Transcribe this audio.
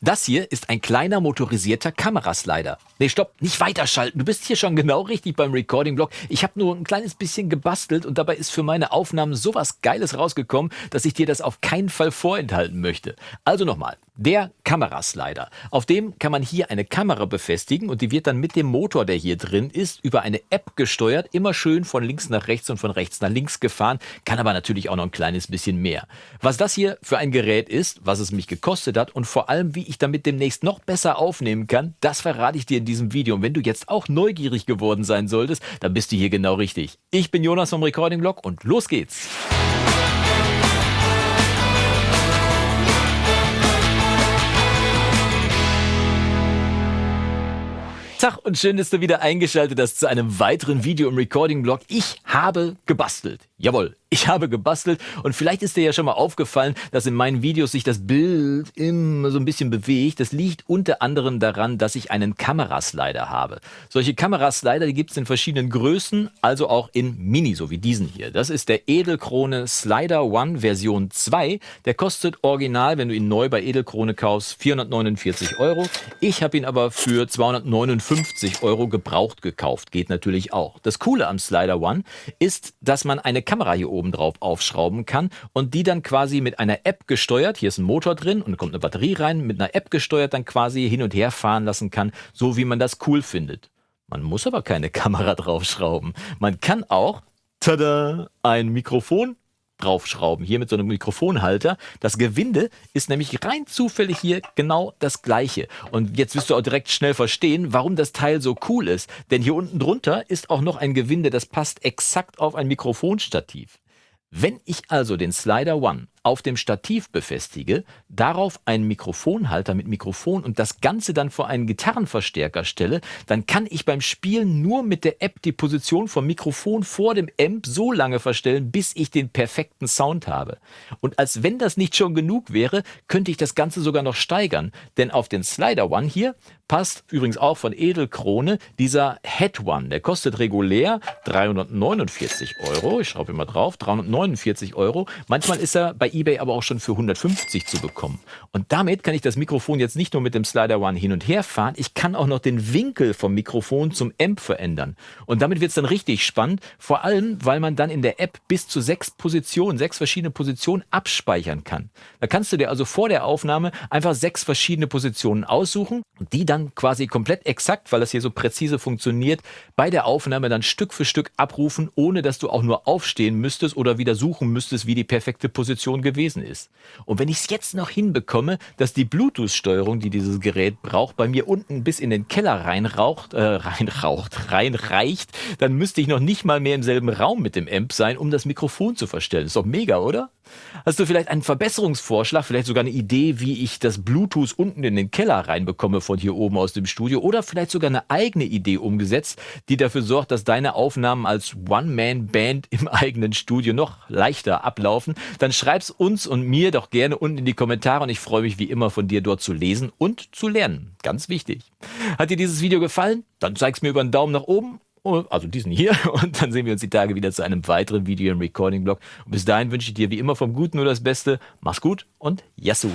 Das hier ist ein kleiner motorisierter Kameraslider. Nee, stopp, nicht weiterschalten. Du bist hier schon genau richtig beim Recording-Blog. Ich habe nur ein kleines bisschen gebastelt und dabei ist für meine Aufnahmen sowas Geiles rausgekommen, dass ich dir das auf keinen Fall vorenthalten möchte. Also nochmal, der Kameraslider. Auf dem kann man hier eine Kamera befestigen und die wird dann mit dem Motor, der hier drin ist, über eine App gesteuert, immer schön von links nach rechts und von rechts nach links gefahren, kann aber natürlich auch noch ein kleines bisschen mehr. Was das hier für ein Gerät ist, was es mich gekostet hat und vor allem, wie ich damit demnächst noch besser aufnehmen kann, das verrate ich dir in diesem Video. Und wenn du jetzt auch neugierig geworden sein solltest, dann bist du hier genau richtig. Ich bin Jonas vom Recording Blog und los geht's! Tag und schön, dass du wieder eingeschaltet hast zu einem weiteren Video im Recording-Blog. Ich habe gebastelt. Jawohl, ich habe gebastelt und vielleicht ist dir ja schon mal aufgefallen, dass in meinen Videos sich das Bild immer so ein bisschen bewegt. Das liegt unter anderem daran, dass ich einen Kameraslider habe. Solche Kameraslider, die gibt es in verschiedenen Größen, also auch in Mini, so wie diesen hier. Das ist der Edelkrone Slider One Version 2. Der kostet original, wenn du ihn neu bei Edelkrone kaufst, 449 Euro. Ich habe ihn aber für 259 Euro gebraucht gekauft. Geht natürlich auch. Das Coole am Slider One ist, dass man eine Kamera hier oben drauf aufschrauben kann und die dann quasi mit einer App gesteuert, hier ist ein Motor drin und kommt eine Batterie rein, mit einer App gesteuert dann quasi hin und her fahren lassen kann, so wie man das cool findet. Man muss aber keine Kamera draufschrauben. Man kann auch, tada, ein Mikrofon draufschrauben, hier mit so einem Mikrofonhalter. Das Gewinde ist nämlich rein zufällig hier genau das gleiche. Und jetzt wirst du auch direkt schnell verstehen, warum das Teil so cool ist. Denn hier unten drunter ist auch noch ein Gewinde, das passt exakt auf ein Mikrofonstativ. Wenn ich also den Slider One auf dem Stativ befestige, darauf einen Mikrofonhalter mit Mikrofon und das Ganze dann vor einen Gitarrenverstärker stelle, dann kann ich beim Spielen nur mit der App die Position vom Mikrofon vor dem Amp so lange verstellen, bis ich den perfekten Sound habe. Und als wenn das nicht schon genug wäre, könnte ich das Ganze sogar noch steigern, denn auf den Slider One hier passt übrigens auch von Edelkrone dieser Head One. Der kostet regulär 349 Euro. Ich schreibe immer drauf, 349 Euro. Manchmal ist er bei eBay aber auch schon für 150 zu bekommen. Und damit kann ich das Mikrofon jetzt nicht nur mit dem Slider One hin und her fahren, ich kann auch noch den Winkel vom Mikrofon zum Amp verändern. Und damit wird es dann richtig spannend, vor allem, weil man dann in der App bis zu 6 verschiedene Positionen abspeichern kann. Da kannst du dir also vor der Aufnahme einfach 6 verschiedene Positionen aussuchen und die dann quasi komplett exakt, weil das hier so präzise funktioniert, bei der Aufnahme dann Stück für Stück abrufen, ohne dass du auch nur aufstehen müsstest oder wieder suchen müsstest, wie die perfekte Position gewesen ist. Und wenn ich es jetzt noch hinbekomme, dass die Bluetooth-Steuerung, die dieses Gerät braucht, bei mir unten bis in den Keller reinreicht, dann müsste ich noch nicht mal mehr im selben Raum mit dem Amp sein, um das Mikrofon zu verstellen. Ist doch mega, oder? Hast du vielleicht einen Verbesserungsvorschlag, vielleicht sogar eine Idee, wie ich das Bluetooth unten in den Keller reinbekomme von hier oben aus dem Studio oder vielleicht sogar eine eigene Idee umgesetzt, die dafür sorgt, dass deine Aufnahmen als One-Man-Band im eigenen Studio noch leichter ablaufen? Dann schreib's uns und mir doch gerne unten in die Kommentare und ich freue mich wie immer von dir dort zu lesen und zu lernen. Ganz wichtig. Hat dir dieses Video gefallen? Dann zeig's mir über einen Daumen nach oben. Also diesen hier, und dann sehen wir uns die Tage wieder zu einem weiteren Video im Recording-Blog. Und bis dahin wünsche ich dir wie immer vom Guten nur das Beste. Mach's gut und Yassou!